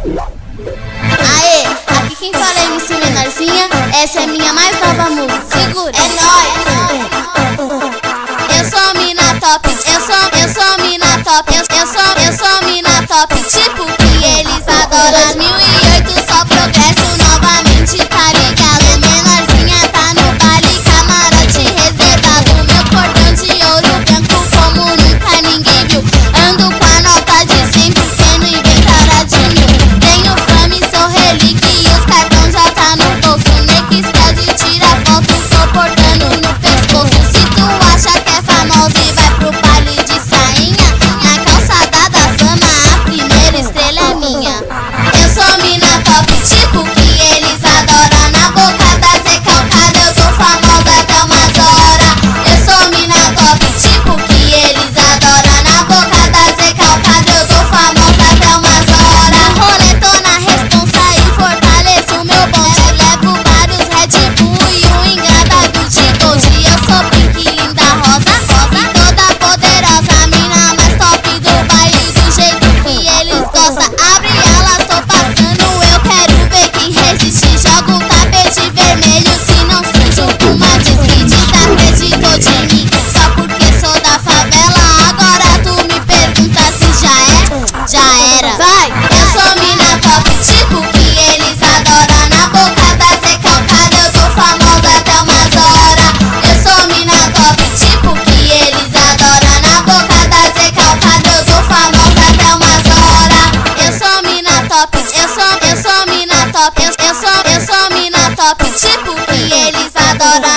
Aê, aqui quem fala é MC Menorzinha. Essa é minha mais nova música. Segura, é nóis. Eu sou mina top, eu sou mina top, eu sou mina top. Tipo que eles adoram 2008, só progresso novamente, tá ligado? Menorzinha tá no baile, camarote reservado. Meu cordão de ouro branco como nunca ninguém viu. Ando com a nota de 100 porque não inventaram de mil. Tenho fama e sou relíquia e os cartões já tá no bolso. Nex pode tirar foto, tô portando no pescoço. Se tu acha que é famosa e vai pro baile de sainha, na calçada da fama a primeira estrela é minha. Eu sou mina top, tipo que eles adoram. Na boca da Zé Calcada eu tô famosa até umas horas. Eu sou mina top, tipo que eles adoram. Na boca da Zé Calcada eu tô famosa até umas horas. Roletona responsa e fortaleço o meu bonde. Levo vários Red Bull e um engradado de gold. Eu sou pink, linda, rosa, e toda poderosa. Mina mais top do baile do jeito que eles gostam. Abre elas, tô passando, eu quero ver quem resiste. Jogo o tapete vermelho, se não sujo com uma descredita. Acreditou de mim, só porque sou da favela. Agora tu me pergunta se já é? Já era. Vai! Eu sou mina top, tipo que eles adoram. Na boca da Zé Calcada eu tô famosa até umas horas. Eu sou mina top, tipo que eles adoram. Na boca da Zé Calcada eu tô famosa até umas horas. Eu sou mina top, eu sou mina top, eu sou mina top, tipo que eles adoram.